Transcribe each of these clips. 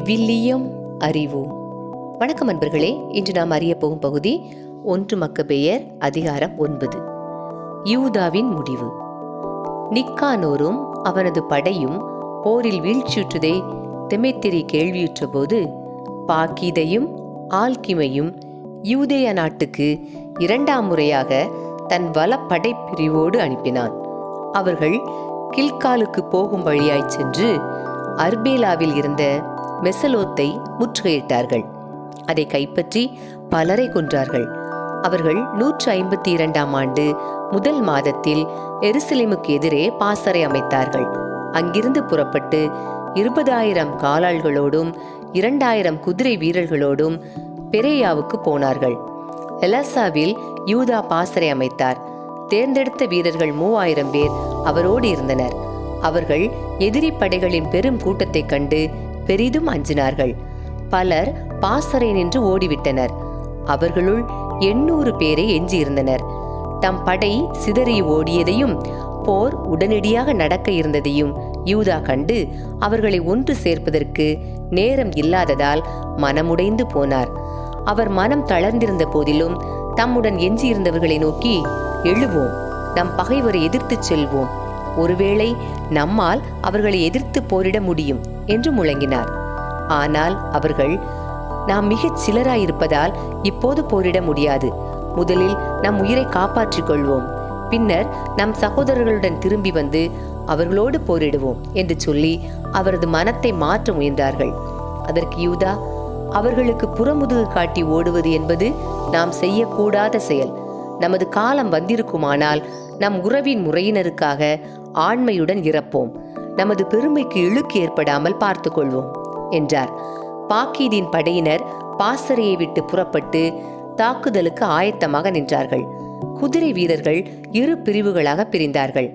விவிலியம் அறிவோம். வணக்கம் அன்பர்களே. இன்று நாம் அறிய போகும் பகுதி 1 மக்கபேயர் அதிகாரம் 9. யூதாவின் முடிவு. நிக்கானோரும் அவனது படையும் போரில் வீழ்ச்சியுற்றதை தெமேத்திரி கேள்வியுற்ற போது பாக்கீதையும் ஆல்கிமையும் யூதேய நாட்டுக்கு 2ஆம் முறையாக தன் வலப்படை பிரிவோடு அனுப்பினான். அவர்கள் கில்காலுக்கு போகும் வழியாய் சென்று அர்பேலாவில் இருந்த மெசலோத்தை முற்றுகையிட்டார்கள். அதை கைப்பற்றி பலரை கொன்றார்கள். அவர்கள் 152ஆம் ஆண்டு முதல் மாதத்தில் எருசலேமுக்கு எதிரே பாசறை அமைத்தார்கள். அங்கிருந்து புறப்பட்டு 20,000 காலாள்களோடும் 2,000 குதிரை வீரர்களோடும் பெரேயாவுக்கு போனார்கள். எலாசாவில் யூதா பாசறை அமைத்தார். தேர்ந்தெடுத்த வீரர்கள் 3,000 பேர் அவரோடு இருந்தனர். அவர்கள் எதிரி படைகளின் பெரும் கூட்டத்தைக் கண்டு பெரிதும் அஞ்சினார்கள். பலர் பாசறை நின்று ஓடிவிட்டனர். அவர்களுள் 800 பேரை எஞ்சியிருந்தனர். தம் படை சிதறி ஓடியதையும் போர் உடனடியாக நடக்க இருந்ததையும் யூதா கண்டு அவர்களை ஒன்று சேர்ப்பதற்கு நேரம் இல்லாததால் மனமுடைந்து போனார். அவர் மனம் தளர்ந்திருந்த போதிலும் தம்முடன் எஞ்சியிருந்தவர்களை நோக்கி, எழுவோம், நம் பகைவரை எதிர்த்துச் செல்வோம், ஒருவேளை நம்மால் அவர்களை எதிர்த்து போரிட முடியும் என்று முழங்கினார். ஆனால் அவர்கள், நாம் மிகச் சிலராயிருப்பதால் இப்போது போரிட முடியாது. முதலில் நம் உயிரை காப்பாற்றிக் கொள்வோம், பின்னர் நம் சகோதரர்களுடன் திரும்பி வந்து அவர்களோடு போரிடுவோம் என்று சொல்லி அவரது மனத்தை மாற்ற முயன்றார்கள். அதற்கு யூதா, அவர்களுக்கு புறமுதுகு காட்டி ஓடுவது என்பது நாம் செய்யக்கூடாத செயல். நமது காலம் வந்திருக்குமானால் நம் உறவின் முறையினருக்காக ஆண்மையுடன் இறப்போம், நமது பெருமைக்கு இழுக்கு ஏற்படாமல் பார்த்து கொள்வோம் என்றார். பாக்கீதின் படையினர் பாசறையை விட்டு புறப்பட்டு தாக்குதலுக்கு ஆயத்தமாக நின்றார்கள். குதிரை வீரர்கள் 2 பிரிவுகளாக பிரிந்தார்கள்.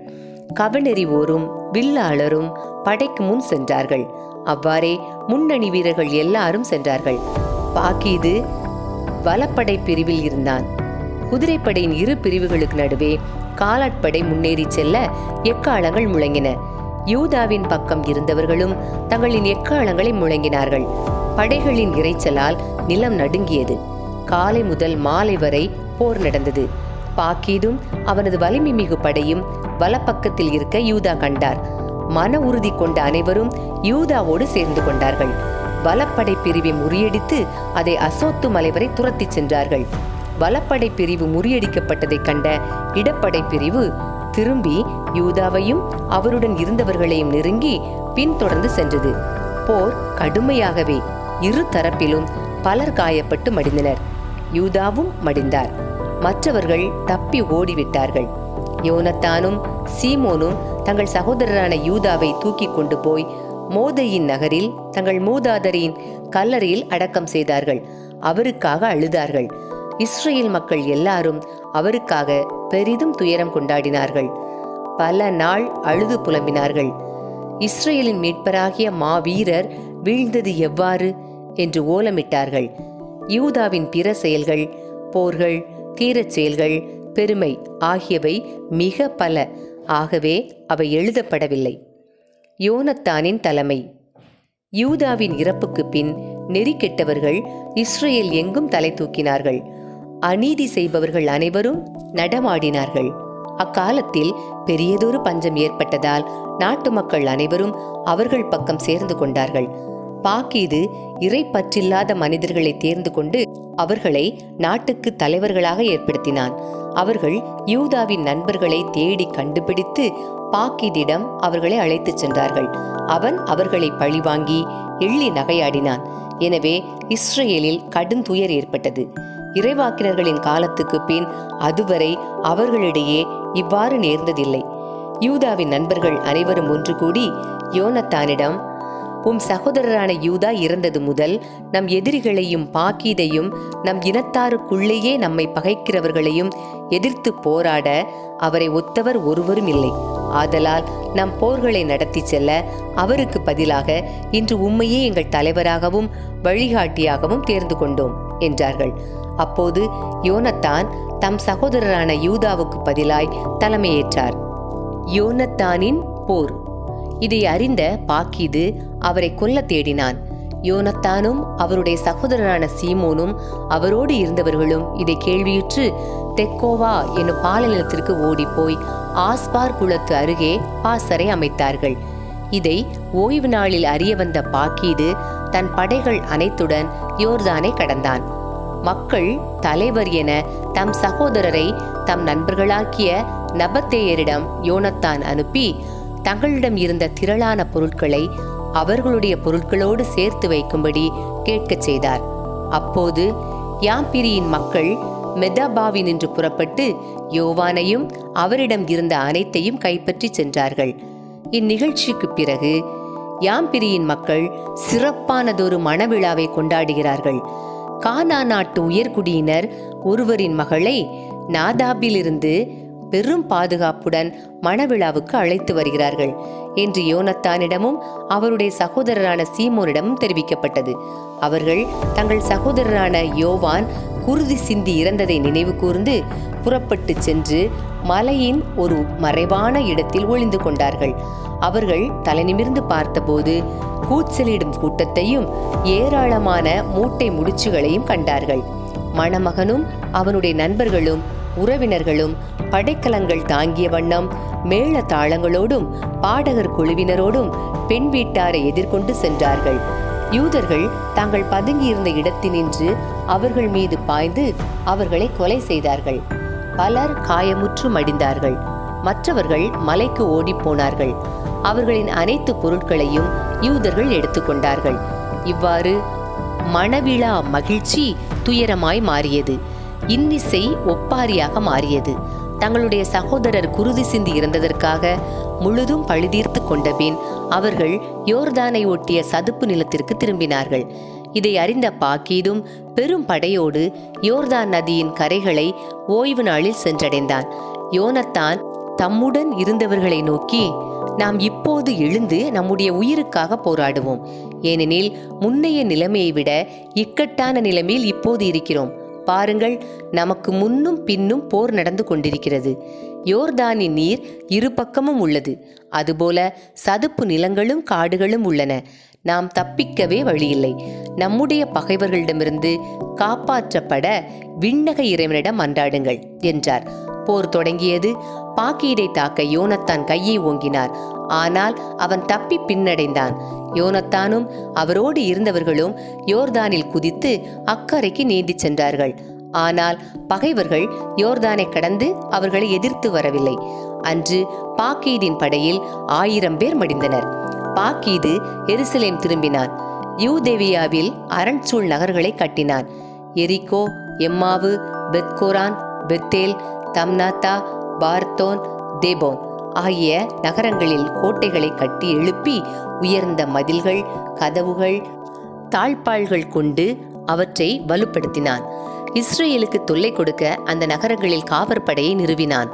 கவனெறிவோரும் வில்லாளரும் படைக்கு முன் சென்றார்கள். அவ்வாறே முன்னணி வீரர்கள் எல்லாரும் சென்றார்கள். பாக்கீது வலப்படை பிரிவில் இருந்தான். குதிரைப்படையின் 2 பிரிவுகளுக்கு நடுவே காலாட்படை முன்னேறி செல்ல எக்காளங்கள் முழங்கின. யூதாவின் பக்கம் இருந்தவர்களும் தங்களின் எக்காளங்களை முழங்கினார்கள். படைகளின் இரைச்சலால் நிலம் நடுங்கியது. காலை முதல் மாலை வரை போர் நடந்தது. பாக்கீதும் அவனது வலிமை மிகு படையும் வலப்பக்கத்தில் இருக்க யூதா கண்டார். மன உறுதி கொண்ட அனைவரும் யூதாவோடு சேர்ந்து கொண்டார்கள். வலப்படை பிரிவை முறியடித்து அதை அசோத்து மலை வரை துரத்தி சென்றார்கள். வலப்படை பிரிவு முறியடிக்கப்பட்டதை கண்ட இடப்படை பிரிவு திரும்பி யூதாவையும் அவருடன் இருந்தவர்களையும் நெருங்கி பின்தொடர்ந்து சென்றது. போர் கடுமையாகவே 2 தரப்பிலும் பலர் காயப்பட்டு மடிந்தனர். யூதாவும் மடிந்தார். மற்றவர்கள் தப்பி ஓடிவிட்டார்கள். யோனத்தானும் சீமோனும் தங்கள் சகோதரரான யூதாவை தூக்கி கொண்டு போய் மோதையின் நகரில் தங்கள் மூதாதரின் கல்லறையில் அடக்கம் செய்தார்கள். அவருக்காக அழுதார்கள். இஸ்ரேல் மக்கள் எல்லாரும் அவருக்காக பெரிதும் துயரம் கொண்டாடினார்கள். பல நாள் அழுது புலம்பினார்கள். இஸ்ரேலின் மீட்பராகிய மாவீரர் வீழ்ந்தது எவ்வாறு என்று ஓலமிட்டார்கள். யூதாவின் பிற செயல்கள், போர்கள், தீரச் செயல்கள், பெருமை ஆகியவை மிக பல. ஆகவே அவை எழுதப்படவில்லை. யோனத்தானின் தலைமை. யூதாவின் இறப்புக்கு பின் நெறி கெட்டவர்கள் இஸ்ரேல் எங்கும் தலை தூக்கினார்கள். அநீதி செய்பவர்கள் அனைவரும் நடமாடினார்கள். அக்காலத்தில் பெரியதொரு பஞ்சம் ஏற்பட்டதால் நாட்டு மக்கள் அனைவரும் அவர்கள் பக்கம் சேர்ந்து கொண்டார்கள். பாக்கீது இறை பற்றில்லாத மனிதர்களை தேர்ந்து கொண்டு அவர்களை நாட்டுக்கு தலைவர்களாக ஏற்படுத்தினான். அவர்கள் யூதாவின் நண்பர்களை தேடி கண்டுபிடித்து பாக்கீதிடம் அவர்களை அழைத்துச் சென்றார்கள். அவன் அவர்களை பழிவாங்கி எள்ளி நகையாடினான். எனவே இஸ்ரேலில் கடுந்துயர் ஏற்பட்டது. இறைவாக்கினர்களின் காலத்துக்கு பின் அதுவரை அவர்களிடையே இவ்வாறு நேர்ந்ததில்லை. யூதாவின் நண்பர்கள் அனைவரும் ஒன்று கூடி யோனத்தானிடம், உம் சகோதரரான யூதா இறந்தது முதல் நம் எதிரிகளையும் பாக்கீதையும் நம் இனத்தாருக்குள்ளேயே நம்மை பகைக்கிறவர்களையும் எதிர்த்து போராட அவரை ஒத்தவர் ஒருவரும் இல்லை. ஆதலால் நம் போர்களை நடத்தி செல்ல அவருக்கு பதிலாக இன்று உம்மையே எங்கள் தலைவராகவும் வழிகாட்டியாகவும் தேர்ந்து கொண்டோம் என்றார்கள். அப்போது யோனத்தான் தம் சகோதரரான யூதாவுக்கு பதிலாய் தலைமையேற்றார். யோனத்தானின் போர். இதை அறிந்த பாக்கீது அவரை கொல்ல தேடினான். யோனத்தானும் அவருடைய சகோதரரான சீமோனும் அவரோடு இருந்தவர்களும் இதை கேள்வியுற்று தெக்கோவா என்னும் பாலைநிலத்திற்கு ஓடிப்போய் ஆஸ்பார் குளத்து அருகே பாசறை அமைத்தார்கள். இதை ஓய்வு நாளில் அறிய வந்த பாக்கீது தன் படைகள் அனைத்துடன் யோர்தானை கடந்தான். மக்கள் தலைவர் என தம் சகோதரரை தம் நண்பர்களாக்கிய நபத்தேயரிடம் யோனத்தான் அனுப்பி தங்களிடம் இருந்த திரளான பொருட்களை அவர்களுடைய பொருட்களோடு சேர்த்து வைக்கும்படி கேட்கச் செய்தார். அப்போது யாம்பிரியின் மக்கள் மெதாபாவினின்று புறப்பட்டு யோவானையும் அவரிடம் இருந்த அனைத்தையும் கைப்பற்றி சென்றார்கள். இந்நிகழ்ச்சிக்கு பிறகு யாம்பிரியின் மக்கள் சிறப்பானதொரு மணவிழாவை கொண்டாடுகிறார்கள். கானா நாட்டு உயர்குடியினர் ஒருவரின் மகளை நாதாபிலிருந்து பெரும் பாதுகாப்புடன் மணவிழாவுக்கு அழைத்து வருகிறார்கள் என்று யோனத்தானிடமும் அவருடைய சகோதரரான சீமோனிடமும் தெரிவிக்கப்பட்டது. அவர்கள் தங்கள் சகோதரரான யோவான் குருதி சிந்தி இறந்ததை நினைவு கூர்ந்து புறப்பட்டு சென்று மலையின் ஒரு மறைவான இடத்தில் ஒளிந்து கொண்டார்கள். அவர்கள் தலைநிமிர்ந்து பார்த்தபோது கூச்சலிடும் கூட்டத்தையும் ஏராளமான மூட்டை முடிச்சுகளையும் கண்டார்கள். மணமகனும் அவனுடைய நண்பர்களும் உறவினர்களும் படைக்கலங்கள் தாங்கிய வண்ணம் மேள தாளங்களோடும் பாடகர் குழுவினரோடும் பெண் வீட்டாரை எதிர்கொண்டு சென்றார்கள். யூதர்கள் தாங்கள் பதுங்கியிருந்த இடத்தினின்று அவர்கள் மீது பாய்ந்து அவர்களை கொலை செய்தார்கள். பலர் காயமுற்று மடிந்தார்கள். மற்றவர்கள் மலைக்கு ஓடிப்போனார்கள். அவர்களின் அனைத்து பொருட்களையும் யூதர்கள் எடுத்துக்கொண்டார்கள். இவ்வாறு மணவிழா மகிழ்ச்சி துயரமாய் மாறியது. இன்னிசை ஒப்பாரியாக மாறியது. தங்களுடைய சகோதரர் குருதி சிந்தி இறந்ததற்காக முழுதும் பழிதீர்த்து கொண்டபின் அவர்கள் யோர்தானை ஒட்டிய சதுப்பு நிலத்திற்கு திரும்பினார்கள். இதை அறிந்த பாக்கீதும் பெரும் படையோடு யோர்தான் நதியின் கரைகளை ஓய்வு நாளில் சென்றடைந்தான். யோனத்தான் தம்முடன் இருந்தவர்களை நோக்கி, நாம் இப்போது எழுந்து நம்முடைய உயிருக்காக போராடுவோம். ஏனெனில் முன்னைய நிலைமையை விட இக்கட்டான நிலைமையில் இப்போது இருக்கிறோம். பாருங்கள், நமக்கு முன்னும் பின்னும் போர் நடந்து கொண்டிருக்கிறது. யோர்தானின் நீர் இரு பக்கமும் உள்ளது. அதுபோல சதுப்பு நிலங்களும் காடுகளும் உள்ளன. நாம் தப்பிக்கவே வழியில்லை. நம்முடைய பகைவர்களிடமிருந்து காப்பாற்றப்பட விண்ணக இறைவனிடம் மன்றாடுங்கள் என்றார். போர் தொடங்கியது. பாக்கீதை தாக்க யோனத்தான் கையை ஓங்கினார். ஆனால் அவன் தப்பி பின்னடைந்தான். யோனத்தானும் அவரோடு இருந்தவர்களும் யோர்தானில் குதித்து அக்கறைக்கு நீந்தி சென்றார்கள். ஆனால் பகைவர்கள் யோர்தானை கடந்து அவர்களை எதிர்த்து வரவில்லை. அன்று பாக்கீதின் படையில் 1000 பேர் மடிந்தனர். பாக்கீது எருசலேம் திரும்பினான். யூதேவியாவில் அரண்சூழ் நகர்களை கட்டினான். எரிகோ, எம்மாவு, பெத்கோரான், பெத்தேல், தம்னாத்தா, பார்த்தோன், தேபோன் ஆகிய நகரங்களில் கோட்டைகளை கட்டி எழுப்பி உயர்ந்த மதில்கள், கதவுகள், தாழ்பாள்கள் கொண்டு அவற்றை வலுப்படுத்தினான். இஸ்ரேலுக்கு தொல்லை கொடுக்க அந்த நகரங்களில் காவற்படையை நிறுவினான்.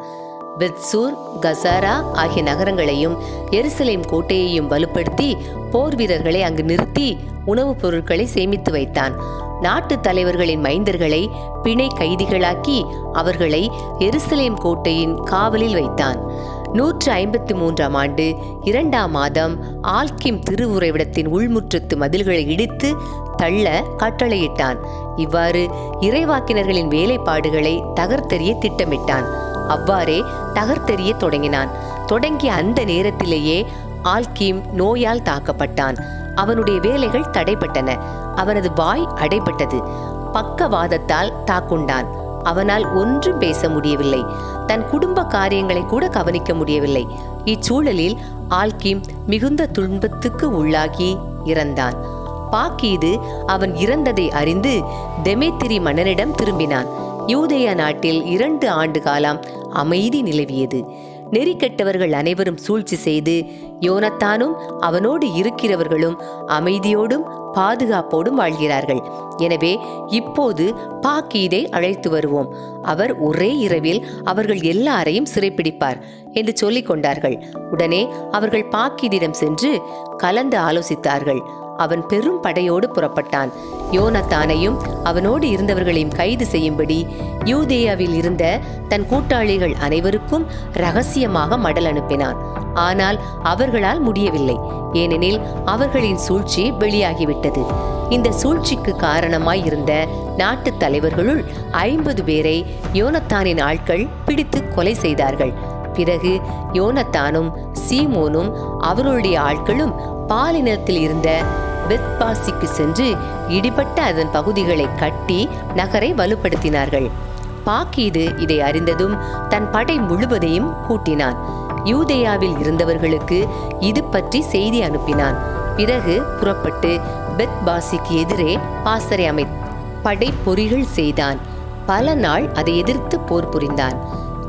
பெத்சூர், கசாரா ஆகிய நகரங்களையும் எருசலேம் கோட்டையையும் வலுப்படுத்தி போர் வீரர்களை அங்கு நிறுத்தி உணவுப் பொருட்களை சேமித்து வைத்தான். நாட்டு தலைவர்களின் மைந்தர்களை பிணை கைதிகளாக்கி அவர்களை எருசலேம் கோட்டையின் காவலில் வைத்தான். 153ஆம் ஆண்டு 2ஆம் மாதம் ஆல்கிம் திருவுறைவிடத்தின் உள்முற்றத்து மதில்களை இடித்து தள்ள கட்டளையிட்டான். இவ்வாறு இறைவாக்கினர்களின் வேலைப்பாடுகளை தகர்த்தெறிய திட்டமிட்டான். அவ்வாறே தகர்த்தெறிய தொடங்கினான். தொடங்கிய அந்த நேரத்திலேயே ஆல்கிம் நோயால் தாக்கப்பட்டான். அவனுடைய வேலைகள் தடைப்பட்டன. அவனது வாய் அடைபட்டது. பக்கவாதத்தால் தாக்குண்டான். அவனால் ஒன்றும் பேச முடியவில்லை. தன் குடும்ப காரியங்களை கூட கவனிக்க முடியவில்லை. இச்சூழலில் ஆல்கிம் மிகுந்த துன்பத்துக்கு உள்ளாகி இறந்தான். பாக்கீது அவன் இறந்ததை அறிந்து தெமேத்திரி மன்னனிடம் திரும்பினான். யூதேயா நாட்டில் 2 ஆண்டு காலம் அமைதி நிலவியது. நெறிக்கெட்டவர்கள் அனைவரும் சூழ்ச்சி செய்து யோனத்தானும் அவனோடு இருக்கிறவர்களும் அமைதியோடும் பாதுகாப்போடும் வாழ்கிறார்கள். எனவே இப்போது பாக்கீதை அழைத்து வருவோம். அவர் ஒரே இரவில் அவர்கள் எல்லாரையும் சிறைப்பிடிப்பார் என்று சொல்லிக் கொண்டார்கள். உடனே அவர்கள் பாக்கீதிடம் சென்று கலந்து ஆலோசித்தார்கள். அவன் பெரும் படையோடு புறப்பட்டான். யோனத்தானையும் அவனோடு இருந்தவர்களையும் கைது செய்யும்படி யூதேயாவில் இருந்த தன் கூட்டாளிகள் அனைவருக்கும் இரகசியமாக மடல் அனுப்பினான். ஆனால் அவர்களால் முடியவில்லை. ஏனெனில் அவர்களின் சூழ்ச்சி வெளியாகிவிட்டது. இந்த சூழ்ச்சிக்கு காரணமாய் இருந்த நாட்டு தலைவர்களுள் 50 பேரை யோனத்தானின் ஆட்கள் பிடித்து கொலை செய்தார்கள். பிறகு யோனத்தானும் சீமோனும் அவர்களுடைய ஆட்களும் பாலினத்தில் இருந்த பெத்பாசிக்கு சென்று இடிபட்ட அதன் பகுதிகளை கட்டி நகரை வலுப்படுத்தினார்கள். பாக்கீது இதை அறிந்ததும் தன் படை முழுவதையும் கூட்டினான். யூதேயாவில் இருந்தவர்களுக்கு இது பற்றி செய்தி அனுப்பினான். பிறகு புறப்பட்டு பெத்பாசிக்கு எதிரே பாசறை படை பொறிகள் செய்தான். பல நாள் அதை எதிர்த்து போர் புரிந்தான்.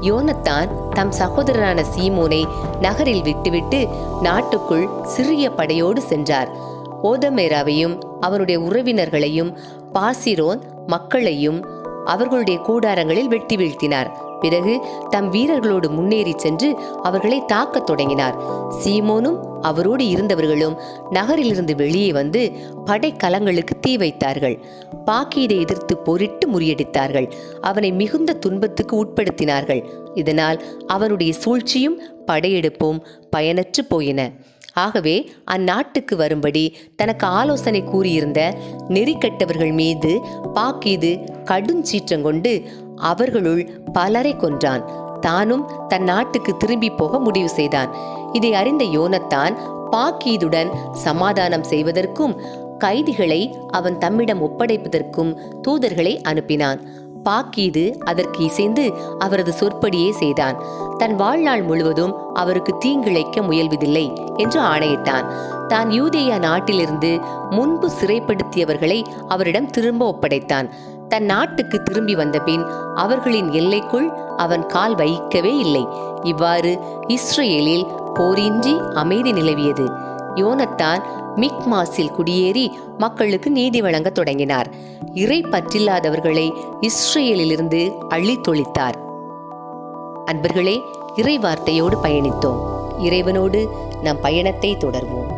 யோனத்தான் தம் சகோதரரான சீமோனை நகரில் விட்டுவிட்டு நாட்டுக்குள் சிறிய படையோடு சென்றார். ஓதமேராவையும் அவனுடைய உறவினர்களையும் பாசிரோன் மக்களையும் அவர்களுடைய கூடாரங்களில் வெட்டி வீழ்த்தினார். பிறகு தம் வீரர்களோடு முன்னேறி சென்று அவர்களை தாக்கத் தொடங்கினார். சீமோனும் அவரோடு இருந்தவர்களும் நகரிலிருந்து வெளியே வந்து படைக்கலங்களுக்கு தீ வைத்தார்கள். பாக்கீதை எதிர்த்து போரிட்டு முறியடித்தார்கள். அவனை மிகுந்த துன்பத்துக்கு உட்படுத்தினார்கள். இதனால் அவனுடைய சூழ்ச்சியும் படையெடுப்பும் பயனற்று போயின. ஆகவே அந்நாட்டுக்கு வரும்படி தனக்கு ஆலோசனை கூறியிருந்த நெறிக்கட்டவர்கள் மீது பாக்கீது கடுஞ்சீற்றங்கொண்டு அவர்களுள் பலரை கொன்றான். தானும் தன் நாட்டுக்கு திரும்பி போக முடிவு செய்தான். இதை அறிந்த யோனத்தான் பாக்கீதுடன் சமாதானம் செய்வதற்கும் கைதிகளை அவன் தம்மிடம் ஒப்படைப்பதற்கும் தூதர்களை அனுப்பினான். பாக்கீது அதற்கு இசைந்து அவரது சொற்படியே செய்தான். தன் வாழ்நாள் முழுவதும் அவருக்கு தீங்கிழைக்க முயல்வதில்லை என்று ஆணையிட்டான். தான் யூதேயா நாட்டிலிருந்து முன்பு சிறைப்படுத்தியவர்களை அவரிடம் திரும்ப ஒப்படைத்தான். தன் நாட்டுக்கு திரும்பி வந்த பின் அவர்களின் எல்லைக்குள் அவன் கால் வைக்கவே இல்லை. இவ்வாறு இஸ்ரேலில் போரின்றி அமைதி நிலவியது. யோனத்தான் மிக்மாஸில் குடியேறி மக்களுக்கு நீதி வழங்க தொடங்கினார். இறை பற்றில்லாதவர்களை இஸ்ரேலிலிருந்து அழித்தொழித்தார். அன்பர்களே, இறை வார்த்தையோடு பயணித்தோம். இறைவனோடு நம் பயணத்தை தொடர்வோம்.